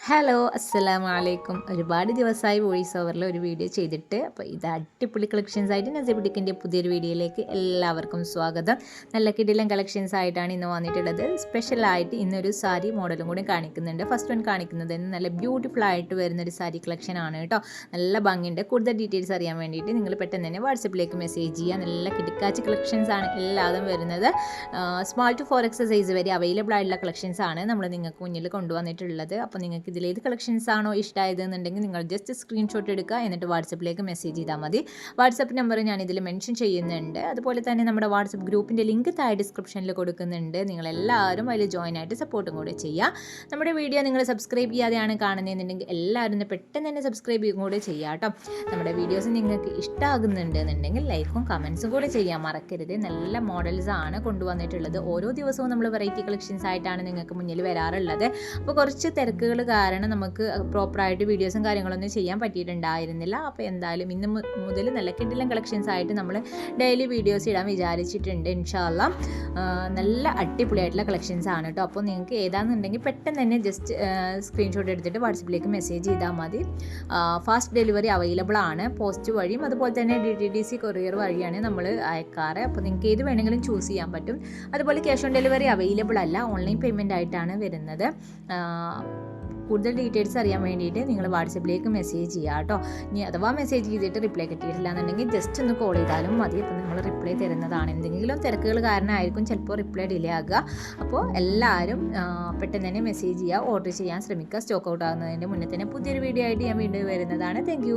Hello അസ്സലാമു അലൈക്കും. ഒരുപാട് ദിവസമായി വോയിസ് ഓവറിൽ ഒരു വീഡിയോ ചെയ്തിട്ട്. അപ്പോൾ ഇത് അടിപൊളി കളക്ഷൻസ് ആയിട്ട് നസീബുട്ടിക്കിൻ്റെ പുതിയൊരു വീഡിയോയിലേക്ക് എല്ലാവർക്കും സ്വാഗതം. നല്ല കിടിലൻ കളക്ഷൻസ് ആയിട്ടാണ് ഇന്ന് വന്നിട്ടുള്ളത്. സ്പെഷ്യലായിട്ട് ഇന്നൊരു സാരി മോഡലും കൂടി കാണിക്കുന്നുണ്ട്. ഫസ്റ്റ് വൺ കാണിക്കുന്നത് നല്ല ബ്യൂട്ടിഫുൾ ആയിട്ട് വരുന്നൊരു സാരി കളക്ഷൻ ആണ് കേട്ടോ. നല്ല ഭംഗിയുണ്ട്. കൂടുതൽ ഡീറ്റെയിൽസ് അറിയാൻ വേണ്ടിയിട്ട് നിങ്ങൾ പെട്ടെന്ന് തന്നെ വാട്സപ്പിലേക്ക് മെസ്സേജ് ചെയ്യുക. നല്ല കിടക്കാച്ച് കളക്ഷൻസ് ആണ് എല്ലാതും വരുന്നത്. സ്മാൾ ടു 4X സൈസ് വരെ അവൈലബിൾ ആയിട്ടുള്ള കളക്ഷൻസ് ആണ് നമ്മൾ നിങ്ങൾക്ക് മുന്നിൽ കൊണ്ടുവന്നിട്ടുള്ളത്. അപ്പോൾ നിങ്ങൾക്ക് ഇതിലേത് കളക്ഷൻസ് ആണോ ഇഷ്ടമായതെന്നുണ്ടെങ്കിൽ നിങ്ങൾ ജസ്റ്റ് സ്ക്രീൻഷോട്ട് എടുക്കുക, എന്നിട്ട് വാട്സപ്പിലേക്ക് മെസ്സേജ് ചെയ്താൽ മതി. വാട്സപ്പ് നമ്പർ ഞാൻ ഇതിൽ മെൻഷൻ ചെയ്യുന്നുണ്ട്. അതുപോലെ തന്നെ നമ്മുടെ വാട്സപ്പ് ഗ്രൂപ്പിൻ്റെ ലിങ്ക് താഴെ ഡിസ്ക്രിപ്ഷനിൽ കൊടുക്കുന്നുണ്ട്. നിങ്ങളെല്ലാവരും അതിൽ ജോയിൻ ആയിട്ട് സപ്പോർട്ടും കൂടെ ചെയ്യുക. നമ്മുടെ വീഡിയോ നിങ്ങൾ സബ്സ്ക്രൈബ് ചെയ്യാതെയാണ് കാണുന്നതെന്നുണ്ടെങ്കിൽ എല്ലാവരും പെട്ടെന്ന് തന്നെ സബ്സ്ക്രൈബ് ചെയ്യും കൂടെ ചെയ്യുക കേട്ടോ. നമ്മുടെ വീഡിയോസ് നിങ്ങൾക്ക് ഇഷ്ടമാകുന്നുണ്ട് എന്നുണ്ടെങ്കിൽ ലൈക്കും കമൻസും കൂടെ ചെയ്യാൻ മറക്കരുത്. നല്ല മോഡൽസ് ആണ് കൊണ്ടുവന്നിട്ടുള്ളത്. ഓരോ ദിവസവും നമ്മൾ വെറൈറ്റി കളക്ഷൻസ് ആയിട്ടാണ് നിങ്ങൾക്ക് മുന്നിൽ വരാറുള്ളത്. അപ്പോൾ കുറച്ച് തിരക്കുകൾ കാരണം നമുക്ക് പ്രോപ്പറായിട്ട് വീഡിയോസും കാര്യങ്ങളൊന്നും ചെയ്യാൻ പറ്റിയിട്ടുണ്ടായിരുന്നില്ല. അപ്പോൾ എന്തായാലും ഇന്ന് മുതൽ നല്ല കിടിലൻ കളക്ഷൻസ് ആയിട്ട് നമ്മൾ ഡെയിലി വീഡിയോസ് ഇടാൻ വിചാരിച്ചിട്ടുണ്ട് ഇൻഷാ അല്ലാ. നല്ല അടിപൊളിയായിട്ടുള്ള കളക്ഷൻസ് ആണ് കേട്ടോ. അപ്പോൾ നിങ്ങൾക്ക് ഏതാണെന്നുണ്ടെങ്കിൽ പെട്ടെന്ന് തന്നെ ജസ്റ്റ് സ്ക്രീൻഷോട്ട് എടുത്തിട്ട് വാട്സപ്പിലേക്ക് മെസ്സേജ് ചെയ്താൽ മതി. ഫാസ്റ്റ് ഡെലിവറി അവൈലബിൾ ആണ്. പോസ്റ്റ് വഴിയും അതുപോലെ തന്നെ DTDC കൊറിയർ വഴിയാണ് നമ്മൾ അയക്കാറ്. അപ്പോൾ നിങ്ങൾക്ക് ഏത് വേണമെങ്കിലും ചൂസ് ചെയ്യാൻ പറ്റും. അതുപോലെ ക്യാഷ് ഓൺ ഡെലിവറി അവൈലബിൾ അല്ല, ഓൺലൈൻ പേയ്മെൻ്റ് ആയിട്ടാണ് വരുന്നത്. കൂടുതൽ ഡീറ്റെയിൽസ് അറിയാൻ വേണ്ടിയിട്ട് നിങ്ങൾ വാട്സപ്പിലേക്ക് മെസ്സേജ് ചെയ്യുക കേട്ടോ. ഇനി അഥവാ മെസ്സേജ് ചെയ്തിട്ട് റിപ്ലൈ കിട്ടിയിട്ടില്ല എന്നുണ്ടെങ്കിൽ ജസ്റ്റ് ഒന്ന് കോൾ ചെയ്താലും മതി. അപ്പോൾ നമ്മൾ റിപ്ലൈ തരുന്നതാണ്. എന്തെങ്കിലും തിരക്കുകൾ കാരണമായിരിക്കും ചിലപ്പോൾ റിപ്ലൈ ഡിലേ ആകുക. അപ്പോൾ എല്ലാവരും പെട്ടെന്ന് തന്നെ മെസ്സേജ് ചെയ്യുക, ഓർഡർ ചെയ്യാൻ ശ്രമിക്കുക. സ്റ്റോക്ക് ഔട്ട് ആകുന്നതിൻ്റെ മുന്നേ തന്നെ പുതിയൊരു വീഡിയോ ആയിട്ട് ഞാൻ വീണ്ടും വരുന്നതാണ്. താങ്ക്